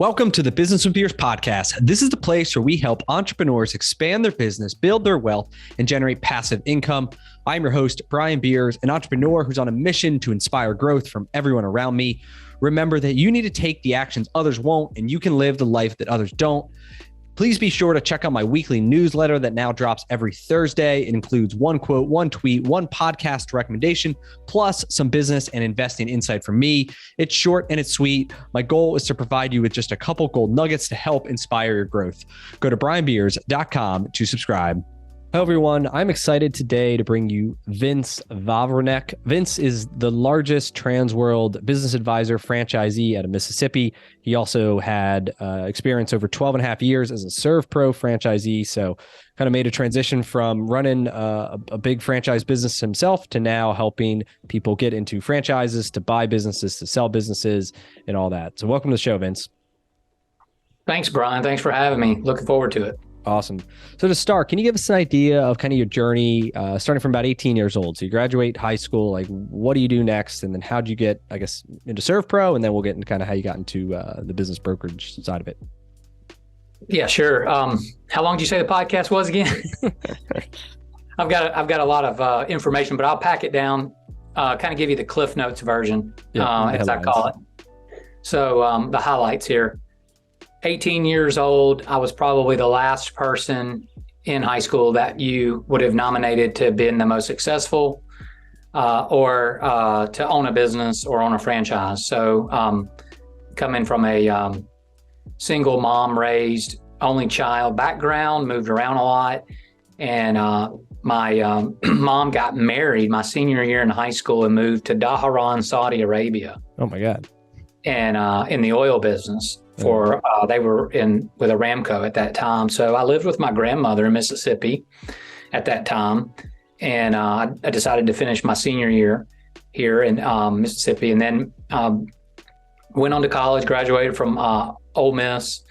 Welcome to the Business with Beers podcast. This is the place where we help entrepreneurs expand their business, build their wealth, and generate passive income. I'm your host, Brian Beers, an entrepreneur who's on a mission to inspire growth from everyone around me. Remember that you need to take the actions others won't, and you can live the life that others don't. Please be sure to check out my weekly newsletter that now drops every Thursday. It includes one quote, one tweet, one podcast recommendation, plus some business and investing insight from me. It's short and it's sweet. My goal is to provide you with just a couple gold nuggets to help inspire your growth. Go to brianbeers.com to subscribe. Hello, everyone. I'm excited today to bring you Vince Vavrunek. Vince is the largest Transworld business advisor franchisee out of Mississippi. He also had experience over 12 and a half years as a ServPro franchisee. So kind of made a transition from running a big franchise business himself to now helping people get into franchises, to buy businesses, to sell businesses, and all that. So welcome to the show, Vince. Thanks, Brian. Thanks for having me. Looking forward to it. Awesome. So to start, can you give us an idea of kind of your journey, starting from about 18 years old? So you graduate high school, like what do you do next? And then how'd you get, I guess, into ServPro? And then we'll get into kind of how you got into the business brokerage side of it. Yeah, sure. How long did you say the podcast was again? I've got a lot of information, but I'll pack it down, kind of give you the Cliff Notes version, as I call it. So the highlights here. 18 years old, I was probably the last person in high school that you would have nominated to have been the most successful or to own a business or own a franchise. So coming from a single mom raised only child background, moved around a lot. And my mom got married my senior year in high school and moved to Dhahran, Saudi Arabia. Oh my God. And in the oil business. They were with Aramco at that time. So I lived with my grandmother in Mississippi at that time. And I decided to finish my senior year here in Mississippi, and then went on to college, graduated from Ole Miss,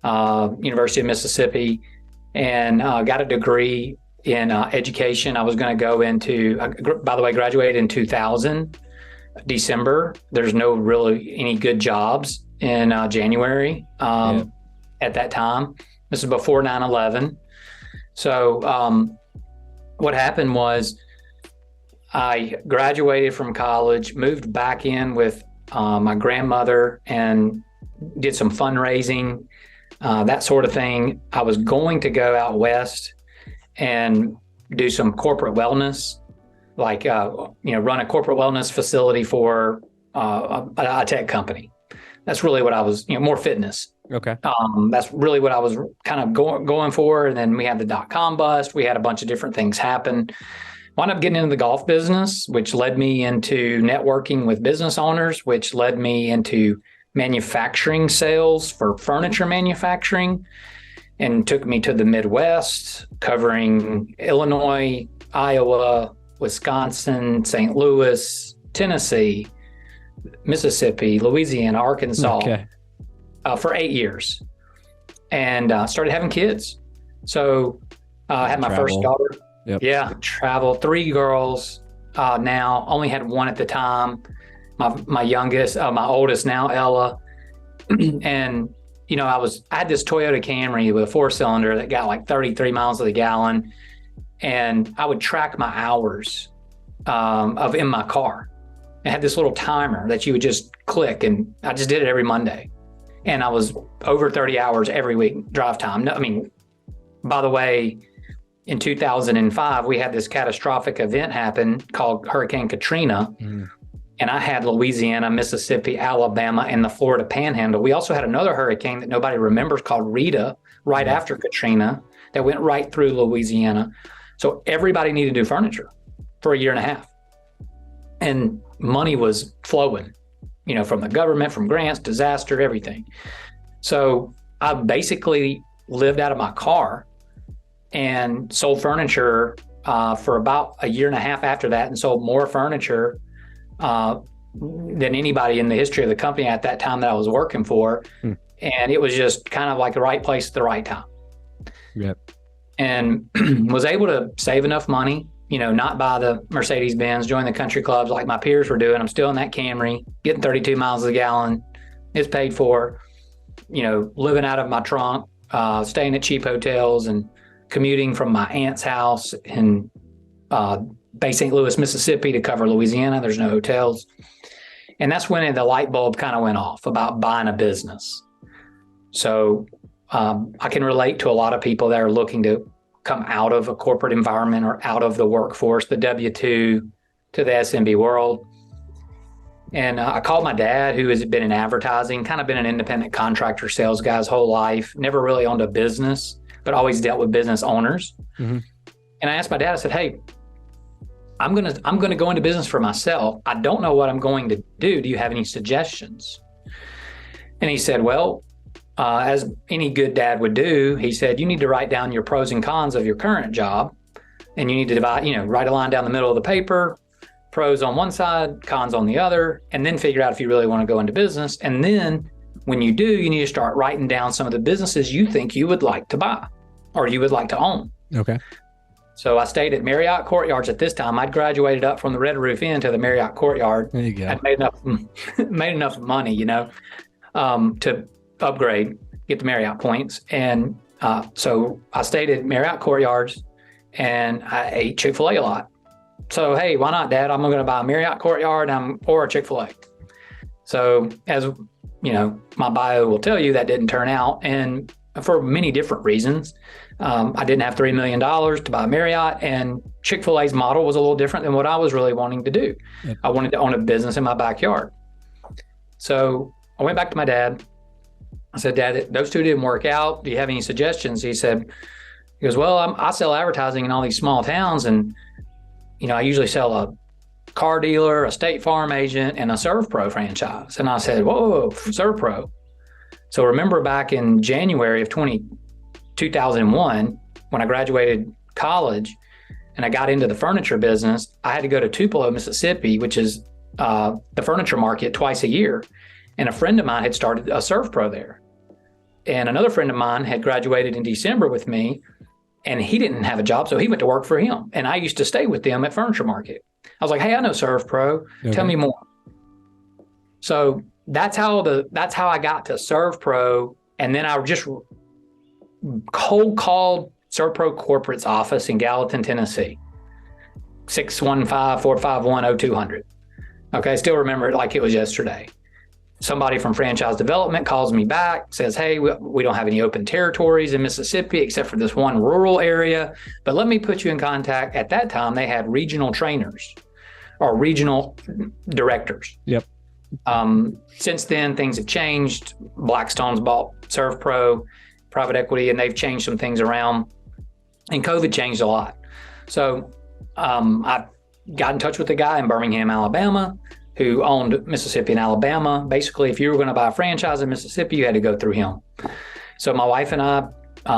University of Mississippi, and got a degree in education. I was going to go into, by the way, graduated in 2000, December. There's no really any good jobs in January at that time. This is before 9/11. So what happened was I graduated from college, moved back in with my grandmother and did some fundraising, that sort of thing. I was going to go out west and do some corporate wellness, like run a corporate wellness facility for a tech company. That's really what I was, more fitness. Okay. That's really what I was kind of going for. And then we had the .com bust. We had a bunch of different things happen. Wound up getting into the golf business, which led me into networking with business owners, which led me into manufacturing sales for furniture manufacturing, and took me to the Midwest, covering Illinois, Iowa, Wisconsin, St. Louis, Tennessee, Mississippi, Louisiana, Arkansas, for 8 years, and started having kids. So I had my first daughter. Yep. Yeah, traveled. 3 girls now. Only had one at the time. My youngest, my oldest now, Ella. And I had this Toyota Camry with a 4-cylinder that got like 33 miles to the gallon, and I would track my hours in my car. I had this little timer that you would just click, and I just did it every Monday. And I was over 30 hours every week drive time. No, by the way, in 2005, we had this catastrophic event happen called Hurricane Katrina. And I had Louisiana, Mississippi, Alabama, and the Florida Panhandle. We also had another hurricane that nobody remembers called Rita right after Katrina that went right through Louisiana. So everybody needed to do furniture for a year and a half. And money was flowing, from the government, from grants, disaster, everything. So I basically lived out of my car and sold furniture for about a year and a half after that, and sold more furniture than anybody in the history of the company at that time that I was working for. And it was just kind of like the right place at the right time. Yep. And was able to save enough money, not buy the Mercedes-Benz, join the country clubs like my peers were doing. I'm still in that Camry, getting 32 miles a gallon. It's paid for. living out of my trunk, staying at cheap hotels and commuting from my aunt's house in Bay St. Louis, Mississippi to cover Louisiana. There's no hotels. And that's when the light bulb kind of went off about buying a business. So I can relate to a lot of people that are looking to come out of a corporate environment or out of the workforce, the W-2 to the SMB world. And I called my dad, who has been in advertising, kind of been an independent contractor sales guy his whole life, never really owned a business, but always dealt with business owners. Mm-hmm. And I asked my dad, I said, hey, I'm gonna go into business for myself. I don't know what I'm going to do. Do you have any suggestions? And he said, well, as any good dad would do, he said, you need to write down your pros and cons of your current job. And you need to divide, write a line down the middle of the paper, pros on one side, cons on the other, and then figure out if you really want to go into business. And then when you do, you need to start writing down some of the businesses you think you would like to buy or you would like to own. Okay. So I stayed at Marriott Courtyards at this time. I'd graduated up from the Red Roof Inn to the Marriott Courtyard. There you go. I'd made enough money, to upgrade, get the Marriott points. And so I stayed at Marriott Courtyards and I ate Chick-fil-A a lot. So, hey, why not, Dad? I'm going to buy a Marriott Courtyard or a Chick-fil-A. So as my bio will tell you, that didn't turn out. And for many different reasons. I didn't have $3 million to buy Marriott, and Chick-fil-A's model was a little different than what I was really wanting to do. Yep. I wanted to own a business in my backyard. So I went back to my dad. I said, Dad, those two didn't work out. Do you have any suggestions? He goes, well, I sell advertising in all these small towns, and I usually sell a car dealer, a State Farm agent, and a ServPro franchise. And I said, whoa, ServPro. So remember back in January of 2001, when I graduated college and I got into the furniture business, I had to go to Tupelo, Mississippi, which is the furniture market, twice a year. And a friend of mine had started a ServPro there. And another friend of mine had graduated in December with me, and he didn't have a job, so he went to work for him. And I used to stay with them at Furniture Market. I was like, hey, I know ServPro. Okay. Tell me more. So that's how I got to ServPro. And then I just cold called ServPro Corporate's office in Gallatin, Tennessee, 615-451-0200. Okay, I still remember it like it was yesterday. Somebody from franchise development calls me back, says, hey, we don't have any open territories in Mississippi except for this one rural area, but let me put you in contact. At that time, they had regional trainers or regional directors. Yep. Since then, things have changed. Blackstone's bought ServPro, private equity, and they've changed some things around. And COVID changed a lot. So I got in touch with a guy in Birmingham, Alabama, who owned Mississippi and Alabama. Basically, if you were going to buy a franchise in Mississippi, you had to go through him. So my wife and I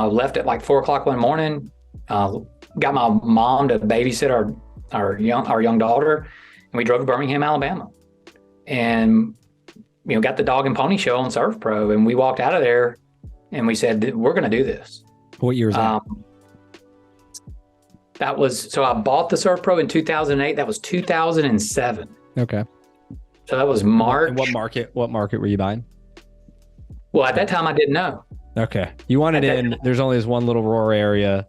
left at like 4:00 one morning, got my mom to babysit our young daughter, and we drove to Birmingham, Alabama. And got the dog and pony show on ServPro, and we walked out of there and we said, we're going to do this. What year was that? So I bought the ServPro in 2008. That was 2007. Okay. So that was March. And what market were you buying? Well, at that time I didn't know. Okay. You wanted there's only this one little rural area.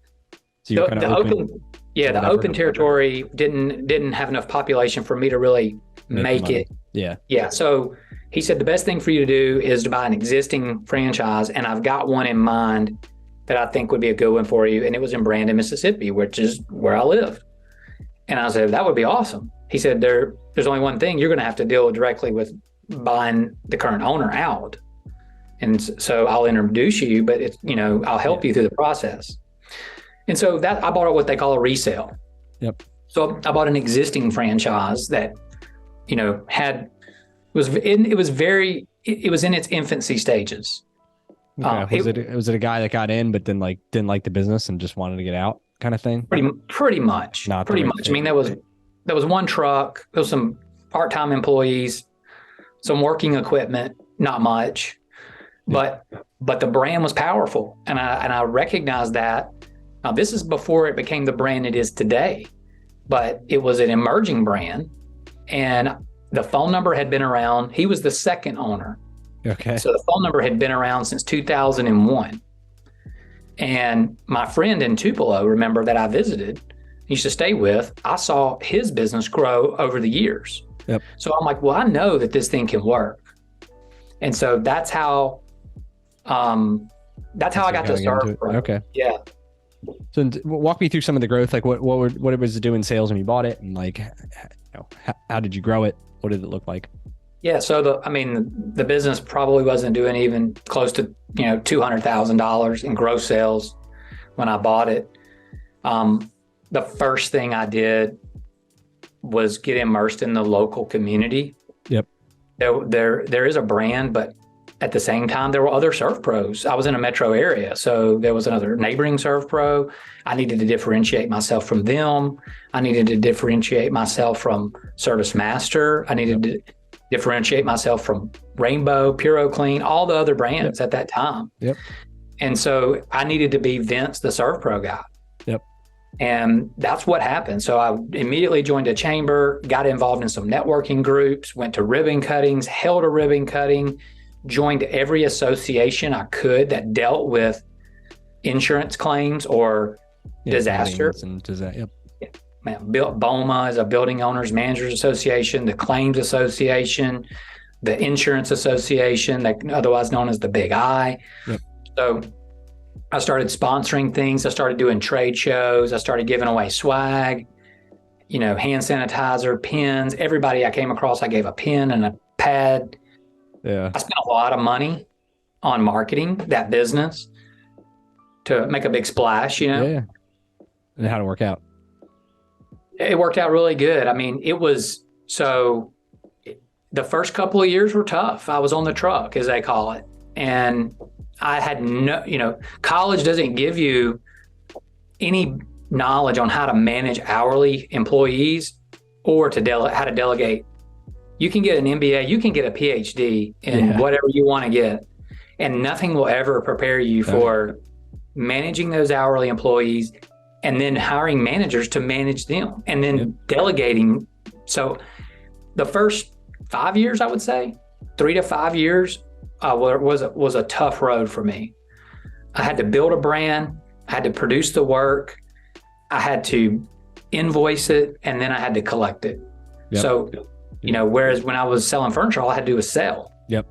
So you're kind of the open territory didn't have enough population for me to really make it. Yeah. Yeah. So he said, the best thing for you to do is to buy an existing franchise. And I've got one in mind that I think would be a good one for you. And it was in Brandon, Mississippi, which is where I live. And I said, that would be awesome. He said, there's only one thing. You're going to have to deal directly with buying the current owner out. And so I'll introduce you, but I'll help you through the process. And so I bought what they call a resale. Yep. So I bought an existing franchise that, it was in its infancy stages. Okay. Was it a guy that got in, but then didn't like the business and just wanted to get out kind of thing? Pretty much. Pretty much. I mean, there was one truck, there was some part-time employees, some working equipment, not much, but the brand was powerful. And I recognized that. Now, this is before it became the brand it is today, but it was an emerging brand, and the phone number had been around. He was the second owner. Okay. So the phone number had been around since 2001. And my friend in Tupelo, remember, that I visited, used to stay with, I saw his business grow over the years. Yep. So I'm like, well, I know that this thing can work. And so that's how I got to start. Okay. Yeah. So walk me through some of the growth, like what it was doing sales when you bought it, and like, how did you grow it? What did it look like? Yeah. So the business probably wasn't doing even close to, $200,000 in gross sales when I bought it. The first thing I did was get immersed in the local community. Yep. There is a brand, but at the same time, there were other surf pros. I was in a metro area, so there was another neighboring surf pro. I needed to differentiate myself from them. I needed to differentiate myself from Service Master. I needed to differentiate myself from Rainbow, Puro Clean, all the other brands at that time. Yep. And so I needed to be Vince, the surf pro guy. Yep. And that's what happened. So I immediately joined a chamber, got involved in some networking groups, went to ribbon cuttings, held a ribbon cutting, joined every association I could that dealt with insurance claims or disaster. Yep. Built BOMA is a Building Owners Managers Association, the Claims Association, the Insurance Association, that otherwise known as the Big I. Yep. So I started sponsoring things. I started doing trade shows. I started giving away swag, hand sanitizer, pens. Everybody I came across, I gave a pen and a pad. Yeah. I spent a lot of money on marketing that business to make a big splash, Yeah. And how'd it work out? It worked out really good. I mean, the first couple of years were tough. I was on the truck, as they call it. And I had college doesn't give you any knowledge on how to manage hourly employees or how to delegate. You can get an MBA, you can get a PhD in whatever you want to get, and nothing will ever prepare you for managing those hourly employees and then hiring managers to manage them and then delegating. So the first 5 years, I would say 3 to 5 years was a tough road for me. I had to build a brand. I had to produce the work. I had to invoice it, and then I had to collect it. Yep. So, whereas when I was selling furniture, all I had to do was sell. Yep.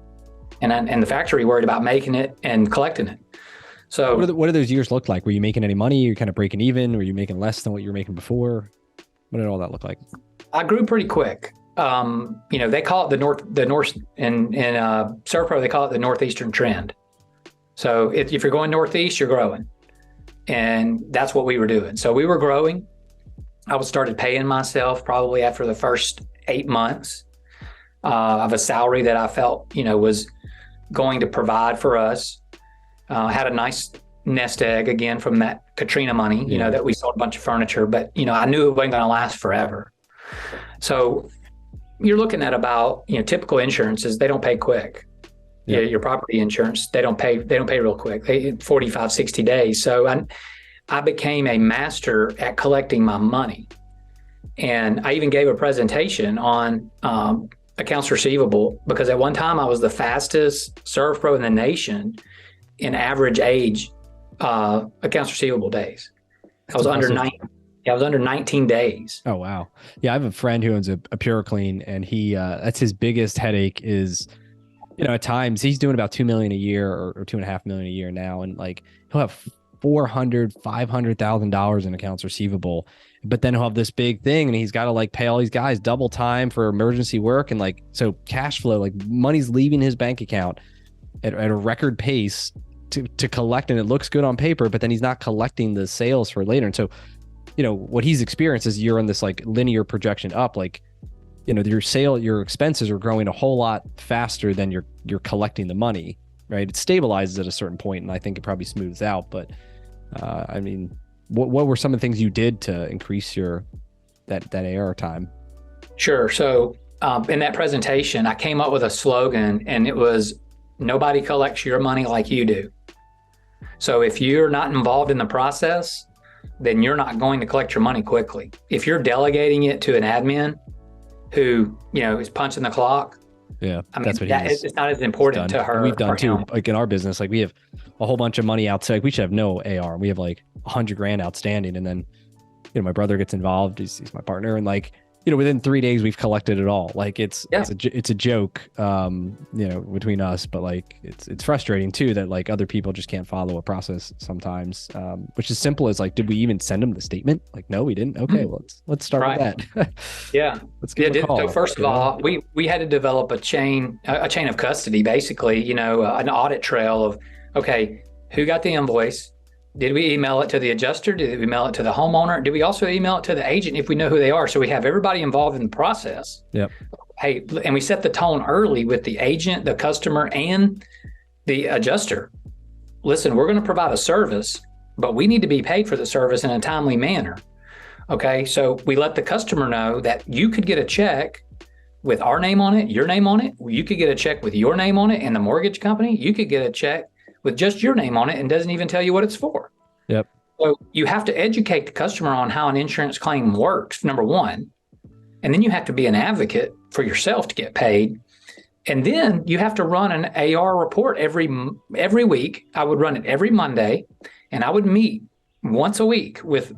And the factory worried about making it and collecting it. So what do those years look like? Were you making any money? Were you kind of breaking even? Were you making less than what you were making before? What did all that look like? I grew pretty quick. They call it the north in Surf Pro, they call it the Northeastern trend. So if you're going Northeast, you're growing. And that's what we were doing. So we were growing. I started paying myself probably after the first 8 months of a salary that I felt, was going to provide for us. I had a nice nest egg again from that Katrina money, that we sold a bunch of furniture, but, I knew it wasn't going to last forever. So you're looking at about, typical insurances, they don't pay quick. Yeah. Your property insurance, they don't pay real quick. 45, 60 days. So I became a master at collecting my money. And I even gave a presentation on accounts receivable, because at one time I was the fastest surf pro in the nation in average age accounts receivable days. I was under 19 days. Oh, wow. Yeah. I have a friend who owns a Pure Clean, and he, that's his biggest headache is, at times he's doing about $2 million a year or $2.5 million a year now. And like, he'll have $500,000 in accounts receivable, but then he'll have this big thing and he's got to like pay all these guys double time for emergency work. And like, so cash flow, like money's leaving his bank account at a record pace to collect. And it looks good on paper, but then he's not collecting the sales for later. And so, what he's experienced is you're on this like linear projection up, like, your expenses are growing a whole lot faster than you're collecting the money, right? It stabilizes at a certain point, and I think it probably smooths out. But what were some of the things you did to increase that AR time? Sure. So in that presentation, I came up with a slogan, and it was, nobody collects your money like you do. So if you're not involved in the process, then you're not going to collect your money quickly. If you're delegating it to an admin who, is punching the clock, Yeah, I mean, that's what it's not as important to her. We've done too. Him. Like in our business, like we have a whole bunch of money outside. Like we should have no AR. We have like $100,000 outstanding, and then my brother gets involved. He's my partner, and like within 3 days we've collected it all. Like it's a joke, between us. But like it's frustrating too that like other people just can't follow a process sometimes, which is simple as like, did we even send them the statement? Like, no, we didn't. Okay, well, let's start with that. Yeah, let's give them a call. So first of all, we had to develop a chain of custody, basically. An audit trail of okay, who got the invoice. Did we email it to the adjuster? Did we email it to the homeowner? Did we also email it to the agent if we know who they are? So we have everybody involved in the process. Yep. Hey, and we set the tone early with the agent, the customer, and the adjuster. Listen, we're going to provide a service, but we need to be paid for the service in a timely manner. Okay, so we let the customer know that you could get a check with our name on it, your name on it. You could get a check with your name on it and the mortgage company. You could get a check with just your name on it and doesn't even tell you what it's for. Yep. So you have to educate the customer on how an insurance claim works, number one. And then you have to be an advocate for yourself to get paid. And then you have to run an AR report every week. I would run it every Monday, and I would meet once a week with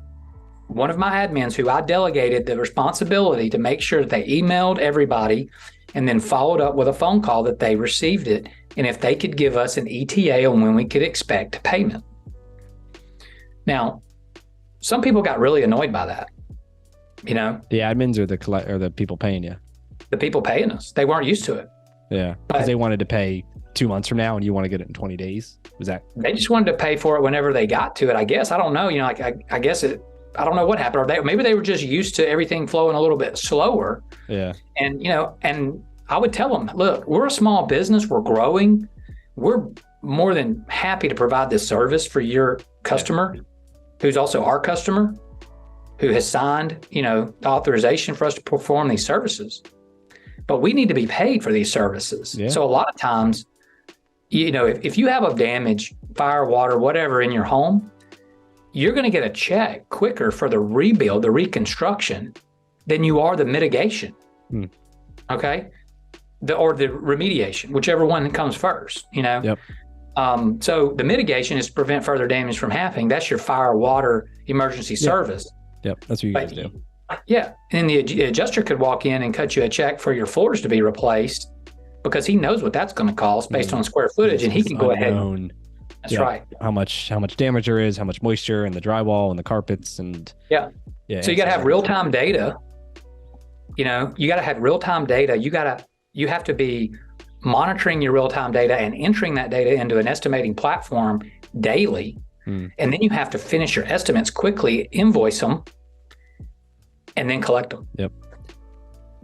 one of my admins who I delegated the responsibility to make sure that they emailed everybody and then followed up with a phone call that they received it, and if they could give us an ETA on when we could expect payment. Now, some people got really annoyed by that. The admins or the people paying you? The people paying us. They weren't used to it. Yeah, because they wanted to pay 2 months from now and you want to get it in 20 days? Was that? They just wanted to pay for it whenever they got to it, I guess. I don't know. I guess I don't know what happened. Or maybe they were just used to everything flowing a little bit slower. Yeah. And, and I would tell them, look, we're a small business. We're growing. We're more than happy to provide this service for your customer, who's also our customer, who has signed, the authorization for us to perform these services. But we need to be paid for these services. Yeah. So a lot of times, if you have a damage, fire, water, whatever in your home, you're going to get a check quicker for the rebuild, the reconstruction, than you are the mitigation. Okay? Or the remediation, whichever one comes first, Yep. So the mitigation is to prevent further damage from happening. That's your fire, water, emergency service. Yep. That's what you guys do. Yeah. And then the adjuster could walk in and cut you a check for your floors to be replaced because he knows what that's going to cost based on square footage, and he can go ahead. That's right. How much damage there is, how much moisture in the drywall and the carpets and yeah. So you got to have real-time data. You got to have real-time data. You have to be monitoring your real-time data and entering that data into an estimating platform daily. And then you have to finish your estimates quickly, invoice them, and then collect them. Yep.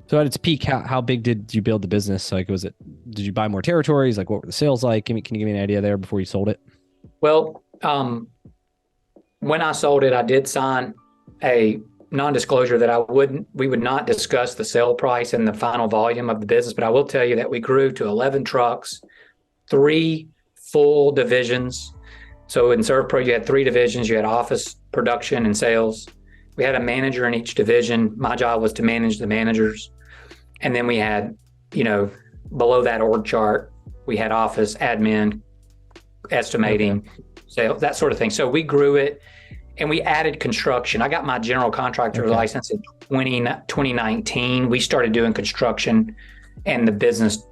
So at its peak, how big did you build the business? Like, did you buy more territories? Like, what were the sales like? Can you give me an idea there before you sold it? Well, when I sold it, I did sign a non-disclosure that we would not discuss the sale price and the final volume of the business, but I will tell you that we grew to 11 trucks, 3 full divisions. So in ServPro, you had 3 divisions. You had office, production, and sales. We had a manager in each division. My job was to manage the managers. And then we had, below that org chart, we had office, admin, estimating, sales, that sort of thing. So we grew it and we added construction. I got my general contractor license in 2019. We started doing construction and the business,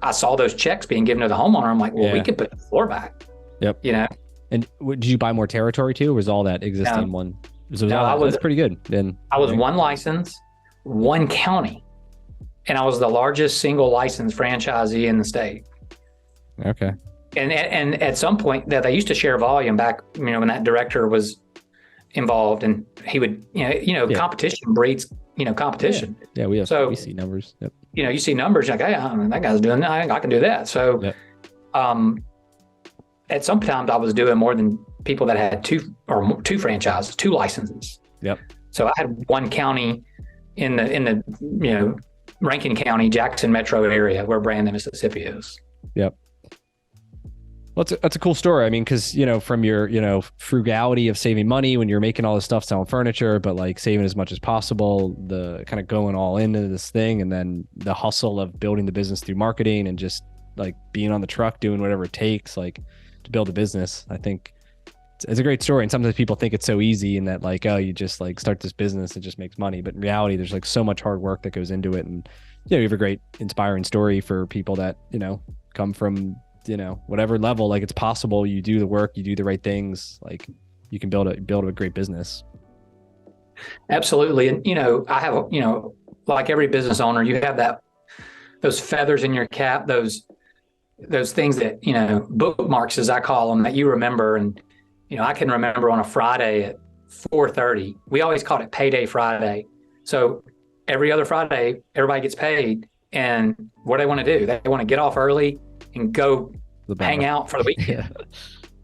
I saw those checks being given to the homeowner. I'm like, well, we could put the floor back. Yep. And did you buy more territory too? Or was all that existing one? So that's pretty good. Then I was one license, one county, and I was the largest single licensed franchisee in the state. Okay. And at some point that they used to share volume back, when that director was involved, and he would, competition breeds, competition. Yeah, we see numbers. Yep. You see numbers, you're like, hey, that guy's doing that. I can do that. So, at some times I was doing more than people that had 2 franchises, 2 licenses. Yep. So I had one county in the Rankin County, Jackson metro area where Brandon, Mississippi is. Yep. Well, that's a cool story. I mean, because, from your, frugality of saving money when you're making all this stuff, selling furniture, but like saving as much as possible, the kind of going all into this thing, and then the hustle of building the business through marketing and just like being on the truck, doing whatever it takes, like to build a business. I think it's a great story. And sometimes people think it's so easy and that like, oh, you just like start this business, it just makes money. But in reality, there's like so much hard work that goes into it. And, you have a great inspiring story for people that, come from, whatever level. Like, it's possible. You do the work, you do the right things, like you can build a great business. Absolutely. And, I have, like every business owner, you have those feathers in your cap, those things that, bookmarks, as I call them, that you remember. And, I can remember on a Friday at 4:30, we always called it payday Friday. So every other Friday, everybody gets paid. And what do they want to do? They want to get off early and go hang out for the weekend. Yeah.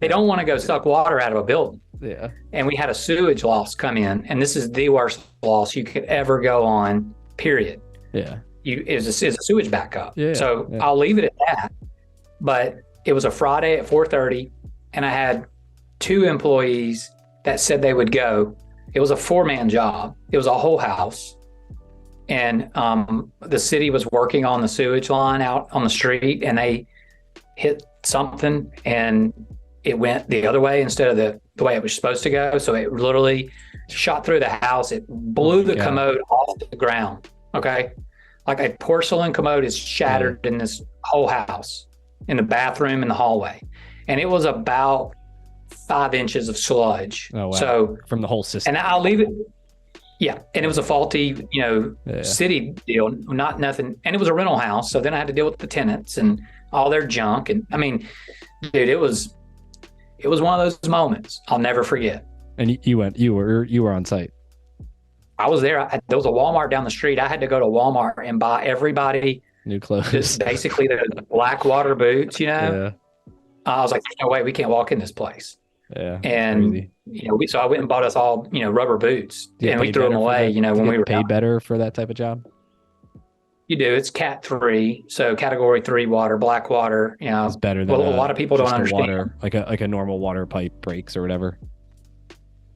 They don't want to go suck water out of a building. Yeah. And we had a sewage loss come in, and this is the worst loss you could ever go on, period. Yeah. Is a sewage backup. Yeah. So yeah. I'll leave it at that. But it was a Friday at 4:30, and I had 2 employees that said they would go. It was a 4-man job. It was a whole house. And the city was working on the sewage line out on the street, and they hit something and it went the other way instead of the way it was supposed to go. So it literally shot through the house. It blew the commode off the ground. Okay. Like a porcelain commode is shattered in this whole house, in the bathroom, in the hallway. And it was about 5 inches of sludge. Oh, wow. So from the whole system. And I'll leave it. Yeah. And it was a faulty, city deal, not nothing. And it was a rental house. So then I had to deal with the tenants and all their junk. And I mean, dude, it was one of those moments I'll never forget. And you were on site. I was there. There was a Walmart down the street. I had to go to Walmart and buy everybody new clothes. Basically the black water boots, Yeah. I was like, there's no way we can't walk in this place. Yeah. And, so I went and bought us all, rubber boots, and we threw them away, when we were paid better for that type of job. You do. It's Cat 3. So category 3 water, black water, It's better than a lot of people don't understand. Water, like a normal water pipe breaks or whatever.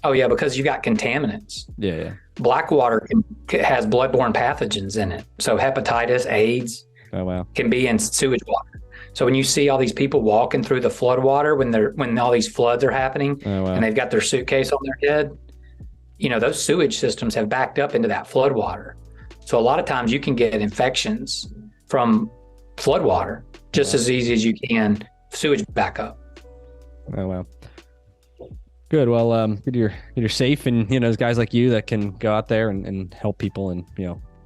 Oh yeah. Because you got contaminants. Yeah. Black water has bloodborne pathogens in it. So hepatitis, AIDS can be in sewage water. So when you see all these people walking through the flood water when all these floods are happening and they've got their suitcase on their head, those sewage systems have backed up into that flood water. So a lot of times you can get infections from flood water just as easy as you can sewage backup. Oh, wow. Good. Well, good you're safe, and there's guys like you that can go out there and help people and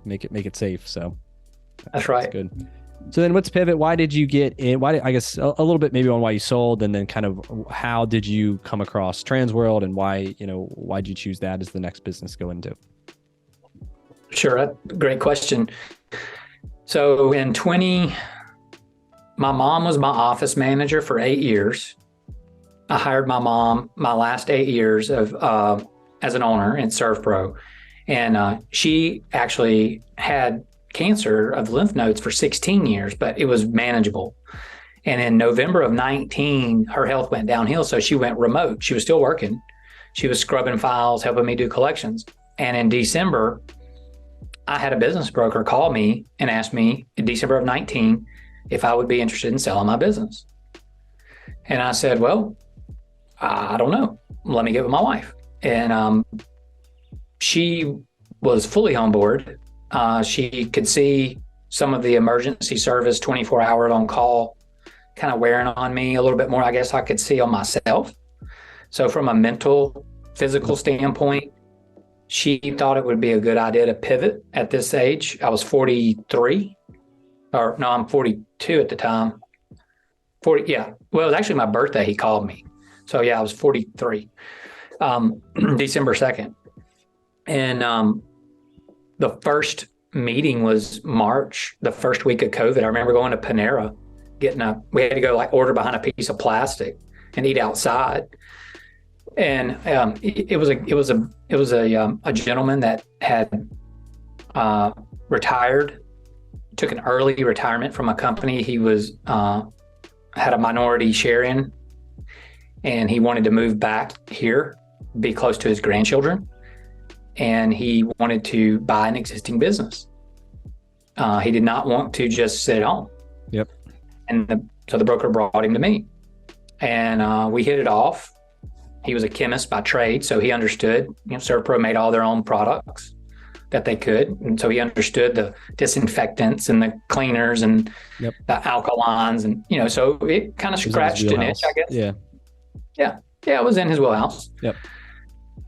make it safe. So that's right. Good. So then let's pivot. Why did you get in? I guess a little bit maybe on why you sold, and then kind of how did you come across Transworld, and why'd you choose that as the next business to go into? Sure. Great question. So my mom was my office manager for 8 years. I hired my mom my last 8 years of as an owner in ServPro, and she actually had cancer of lymph nodes for 16 years, but it was manageable. And in November of 19, her health went downhill, so she went remote. She was still working. She was scrubbing files, helping me do collections. And in December, I had a business broker call me and ask me in December of 19 if I would be interested in selling my business. And I said, well, I don't know. Let me get with my wife. And she was fully on board. She could see some of the emergency service 24 hours on call kind of wearing on me a little bit more. I guess I could see on myself. So from a mental, physical standpoint, she thought it would be a good idea to pivot at this age. I was 43, or no, I'm 42 at the time. 40, yeah. Well, it was actually my birthday. He called me. So yeah, I was 43, December 2nd. And the first meeting was March, the first week of COVID. I remember going to Panera, we had to go order behind a piece of plastic and eat outside. And it was a gentleman that had retired, took an early retirement from a company he was had a minority share in, and he wanted to move back here, be close to his grandchildren, and he wanted to buy an existing business. He did not want to just sit at home. Yep. And so the broker brought him to me, and we hit it off. He was a chemist by trade, so he understood. Servpro made all their own products that they could, and so he understood the disinfectants and the cleaners and the alkalines, and so it kind of scratched an itch, I guess. Yeah, it was in his wheelhouse. Yep.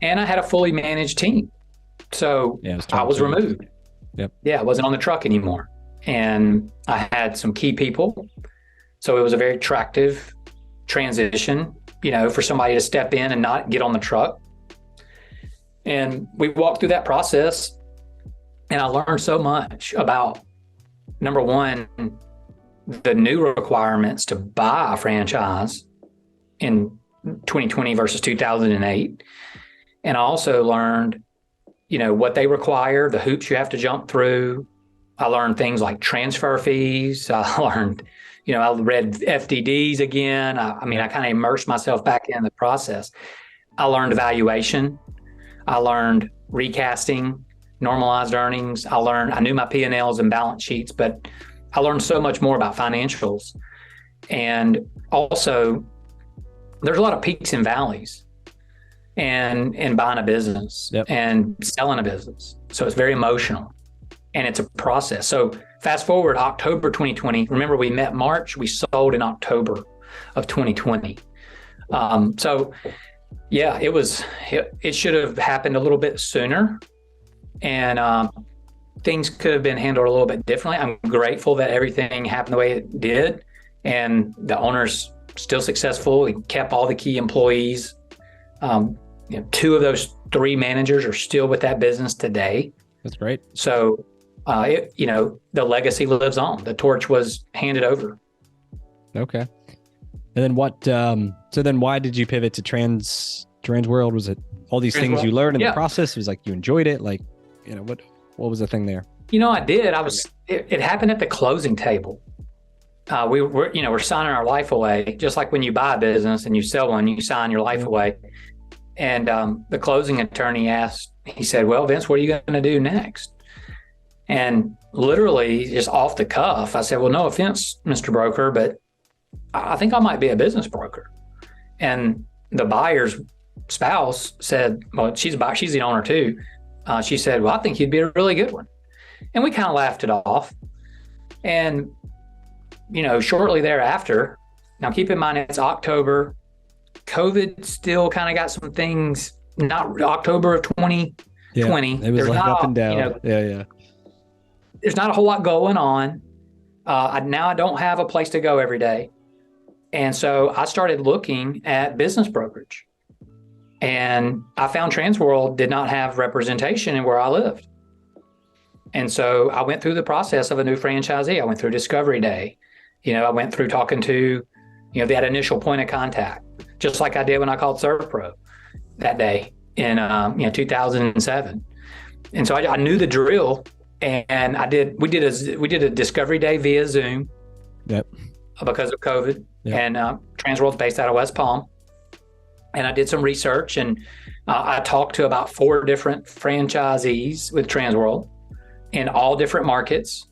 And I had a fully managed team, so I was removed. Yep. Yeah, I wasn't on the truck anymore, and I had some key people, so it was a very attractive transition, for somebody to step in and not get on the truck. And we walked through that process, and I learned so much about, number one, the new requirements to buy a franchise in 2020 versus 2008. And I also learned, what they require, the hoops you have to jump through. I learned things like transfer fees. I learned, I read FDDs again. I kind of immersed myself back in the process. I learned valuation. I learned recasting, normalized earnings. I knew my P&Ls and balance sheets, but I learned so much more about financials. And also, there's a lot of peaks and valleys in buying a business and selling a business. So it's very emotional, and it's a process. So fast forward October 2020, remember we met March, we sold in October of 2020. It should have happened a little bit sooner, and things could have been handled a little bit differently. I'm grateful that everything happened the way it did, and the owner's still successful. He kept all the key employees. Two of those three managers are still with that business today. That's great. So, the legacy lives on. The torch was handed over. Okay. And then what? So then, why did you pivot to Transworld? Was it all these things you learned in the process? It was like you enjoyed it. Like, what was the thing there? I did. It happened at the closing table. We're signing our life away, just like when you buy a business and you sell one, you sign your life away. And the closing attorney he said, "Well, Vince, what are you going to do next?" And literally just off the cuff, I said, "Well, no offense, Mr. Broker, but I think I might be a business broker." And the buyer's spouse said, well, she's the owner too. She said, "Well, I think you'd be a really good one." And we kind of laughed it off. And shortly thereafter, now keep in mind it's October, COVID still kind of got some things, not October of 2020. It was up and down. There's not a whole lot going on. Now I don't have a place to go every day. And so I started looking at business brokerage, and I found Transworld did not have representation in where I lived. And so I went through the process of a new franchisee. I went through Discovery Day. I went through talking to, that initial point of contact, just like I did when I called Servpro that day in 2007. And so I knew the drill, and we did a Discovery Day via Zoom. Yep. Because of COVID. Yep. And Transworld's based out of West Palm. And I did some research, and I talked to about 4 different franchisees with Transworld in all different markets.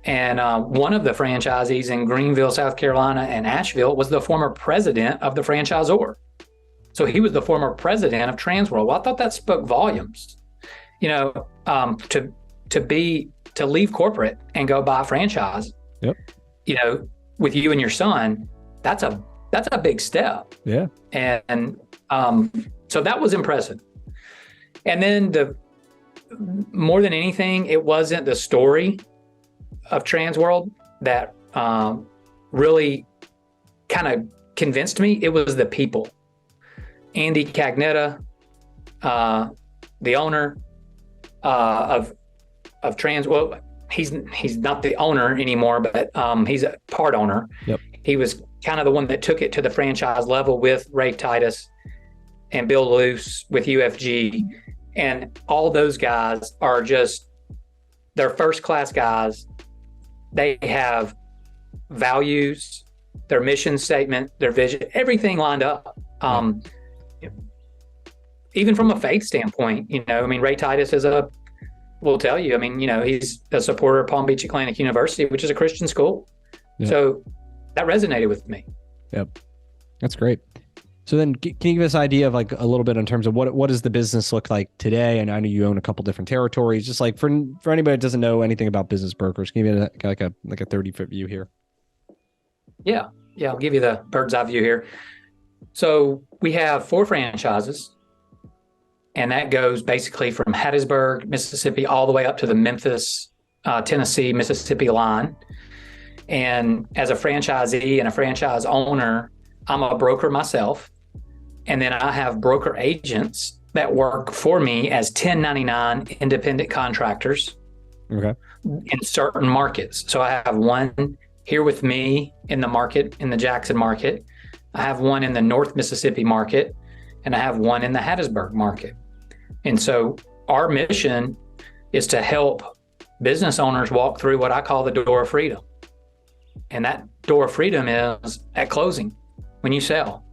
And one of the franchisees in Greenville, South Carolina, and Asheville was the former president of the franchisor. So he was the former president of Transworld. Well, I thought that spoke volumes, to leave corporate and go buy a franchise. Yep. With you and your son, that's a big step. Yeah. And so that was impressive. And then more than anything, it wasn't the story of Transworld that really kind of convinced me. It was the people. Andy Cagnetta, the owner of Transworld. He's not the owner anymore, but he's a part owner. Yep. He was kind of the one that took it to the franchise level with Ray Titus and Bill Luce with UFG. And all those guys are they're first class guys. They have values their mission statement, their vision, everything lined up. Even from a faith standpoint, Ray Titus will tell you, he's a supporter of Palm Beach Atlantic University, which is a Christian school. Yep. So that resonated with me. Yep. That's great. So then can you give us an idea of like a little bit in terms of what does the business look like today? And I know you own a couple different territories, just like for anybody that doesn't know anything about business brokers, can you give me like a 30-foot view here? Yeah. I'll give you the bird's eye view here. So we have 4 franchises, and that goes basically from Hattiesburg, Mississippi, all the way up to the Memphis, Tennessee, Mississippi line. And as a franchisee and a franchise owner, I'm a broker myself. And then I have broker agents that work for me as 1099 independent contractors in certain markets. So I have one here with me in the market, in the Jackson market. I have one in the North Mississippi market, and I have one in the Hattiesburg market. And so our mission is to help business owners walk through what I call the door of freedom. And that door of freedom is at closing, when you sell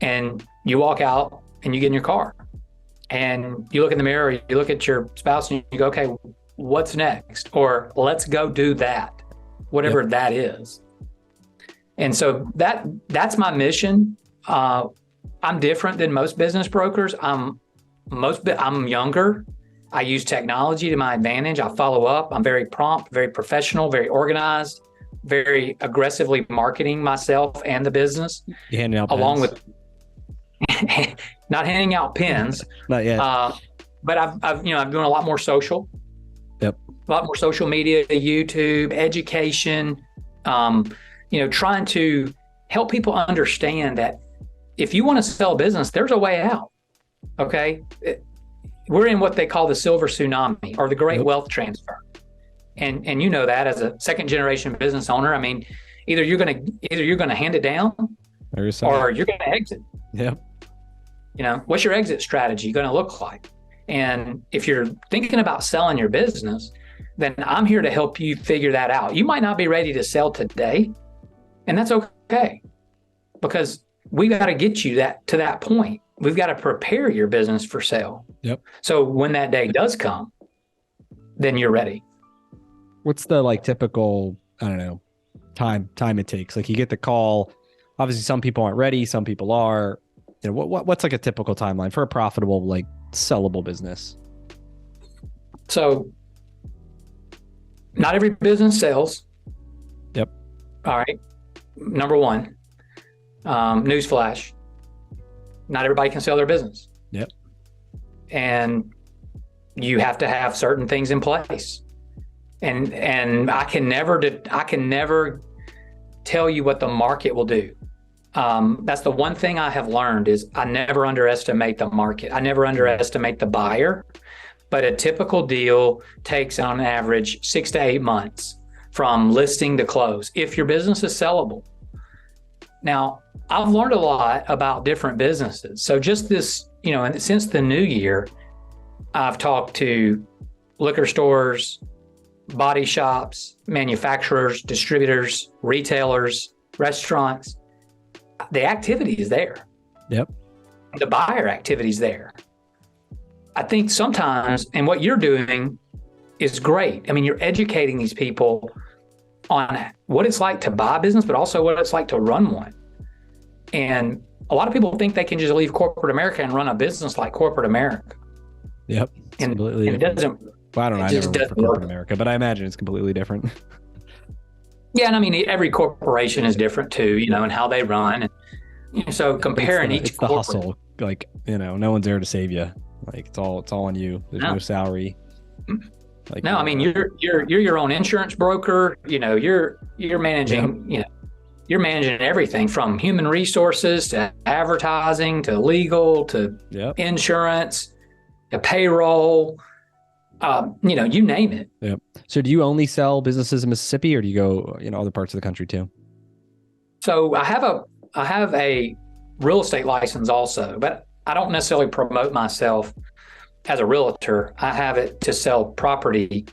and you walk out and you get in your car and you look in the mirror, you look at your spouse and you go, okay, what's next? Or let's go do that, whatever that is. And so that's my mission. I'm different than most business brokers. I'm younger. I use technology to my advantage. I follow up. I'm very prompt, very professional, very organized, very aggressively marketing myself and the business. You handing out along pens? With not handing out pens. Not yet. But I'm doing a lot more social. Yep. A lot more social media, YouTube, education, trying to help people understand that if you want to sell a business, there's a way out. Okay. We're in what they call the silver tsunami or the great wealth transfer. And you know that as a second generation business owner, either you're going to hand it down or you're going to exit. Yep. What's your exit strategy going to look like? And if you're thinking about selling your business, then I'm here to help you figure that out. You might not be ready to sell today, and that's okay, because we got to get you to that point. We've got to prepare your business for sale. Yep. So when that day does come, then you're ready. What's the typical, I don't know, time it takes? Like you get the call, obviously some people aren't ready, some people are. What's like a typical timeline for a profitable, sellable business? So not every business sells. Yep. All right. Number one, newsflash, not everybody can sell their business. Yep. And you have to have certain things in place. And I can never tell you what the market will do. That's the one thing I have learned is I never underestimate the market. I never underestimate the buyer, but a typical deal takes on average 6 to 8 months from listing to close if your business is sellable. Now, I've learned a lot about different businesses. So just this, and since the new year, I've talked to liquor stores, body shops, manufacturers, distributors, retailers, restaurants. The activity is there. Yep. The buyer activity is there. I think sometimes, and what you're doing is great. You're educating these people on what it's like to buy a business, but also what it's like to run one. And a lot of people think they can just leave corporate America and run a business like corporate America. Yep. And it doesn't. Well, I don't know. I never worked for corporate America, but I imagine it's completely different. Yeah, and every corporation is different too, and how they run. And so comparing each the hustle, no one's there to save you. It's all on you. There's no salary. You're your own insurance broker. You're managing. You're managing everything from human resources to advertising to legal to insurance to payroll. You name it. Yep. So do you only sell businesses in Mississippi or do you go, other parts of the country too? So I have a real estate license also, but I don't necessarily promote myself as a realtor. I have it to sell property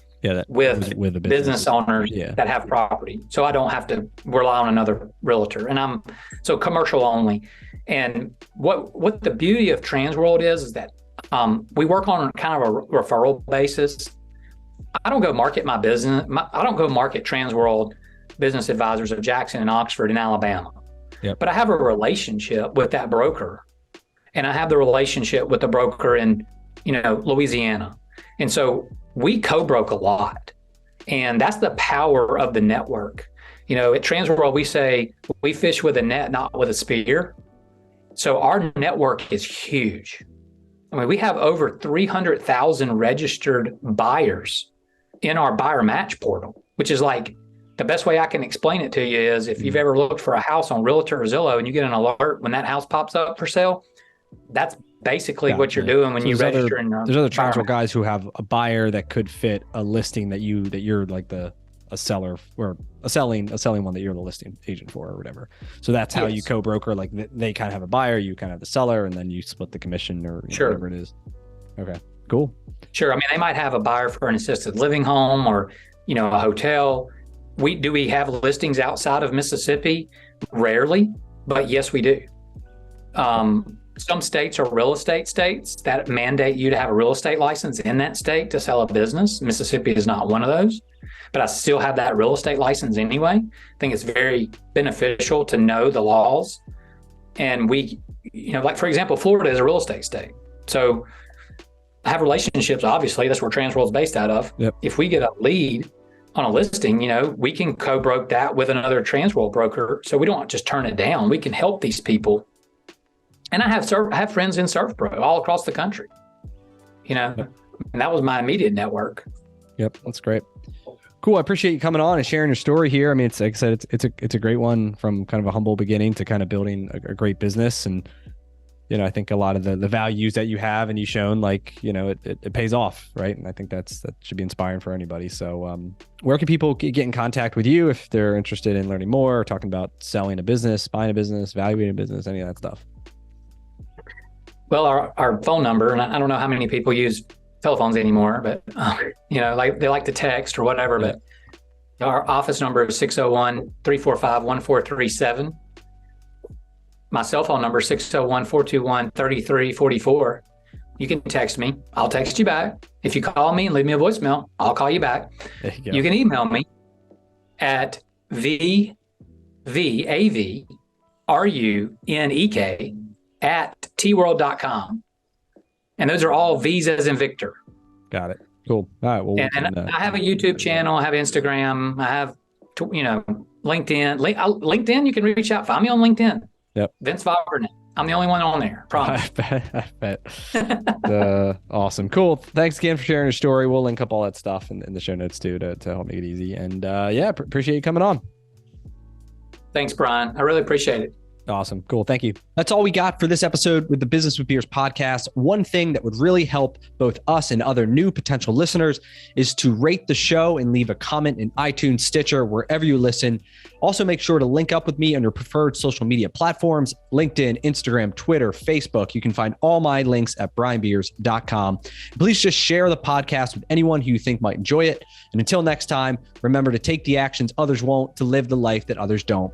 with the business owners that have property. So I don't have to rely on another realtor. And I'm so commercial only. And what the beauty of Transworld is that we work on kind of a referral basis. I don't go market my business. I don't go market Transworld Business Advisors of Jackson and Oxford in Alabama. Yep. But I have a relationship with that broker, and I have the relationship with the broker in, Louisiana. And so we co-broke a lot, and that's the power of the network. At Transworld, we say we fish with a net, not with a spear. So our network is huge. I mean, we have over 300,000 registered buyers in our buyer match portal, which is like, the best way I can explain it to you is if you've ever looked for a house on Realtor or Zillow and you get an alert when that house pops up for sale, that's basically what you're doing when you register. There's other Transworld guys who have a buyer that could fit a listing that you're like a seller or a selling one that you're the listing agent for or whatever. So that's how you co-broker. Like they kind of have a buyer, you kind of have the seller, and then you split the commission or whatever it is. Okay, cool. Sure. I mean, they might have a buyer for an assisted living home or a hotel. Do we have listings outside of Mississippi? Rarely, but yes, we do. Some states are real estate states that mandate you to have a real estate license in that state to sell a business. Mississippi is not one of those, but I still have that real estate license anyway. I think it's very beneficial to know the laws. And we, like for example, Florida is a real estate state. So I have relationships, obviously, that's where Transworld's based out of. Yep. If we get a lead on a listing, we can co-broke that with another Transworld broker. So we don't just turn it down. We can help these people. And I have friends in Surf Pro all across the country, and that was my immediate network. Yep. That's great. Cool. I appreciate you coming on and sharing your story here. I mean, it's like I said, it's a great one from kind of a humble beginning to kind of building a great business. And, I think a lot of the values that you have and you've shown, like, it pays off. Right. And I think that should be inspiring for anybody. So where can people get in contact with you if they're interested in learning more or talking about selling a business, buying a business, valuing a business, any of that stuff? Well, our phone number, and I don't know how many people use telephones anymore, but, like they like to text or whatever, but our office number is 601-345-1437. My cell phone number is 601-421-3344. You can text me. I'll text you back. If you call me and leave me a voicemail, I'll call you back. You can email me at vavrunek@tworld.com. And those are all V's as in Victor. Got it. Cool. All right. Well, I have a YouTube channel. I have Instagram. I have, LinkedIn. LinkedIn, you can reach out. Find me on LinkedIn. Yep. Vince Vavrunek. I'm the only one on there. Promise. I bet. Awesome. Cool. Thanks again for sharing your story. We'll link up all that stuff in the show notes too to help make it easy. And appreciate you coming on. Thanks, Brian. I really appreciate it. Awesome. Cool. Thank you. That's all we got for this episode with the Business with Beers podcast. One thing that would really help both us and other new potential listeners is to rate the show and leave a comment in iTunes, Stitcher, wherever you listen. Also, make sure to link up with me on your preferred social media platforms, LinkedIn, Instagram, Twitter, Facebook. You can find all my links at brianbeers.com. Please just share the podcast with anyone who you think might enjoy it. And until next time, remember to take the actions others won't, to live the life that others don't.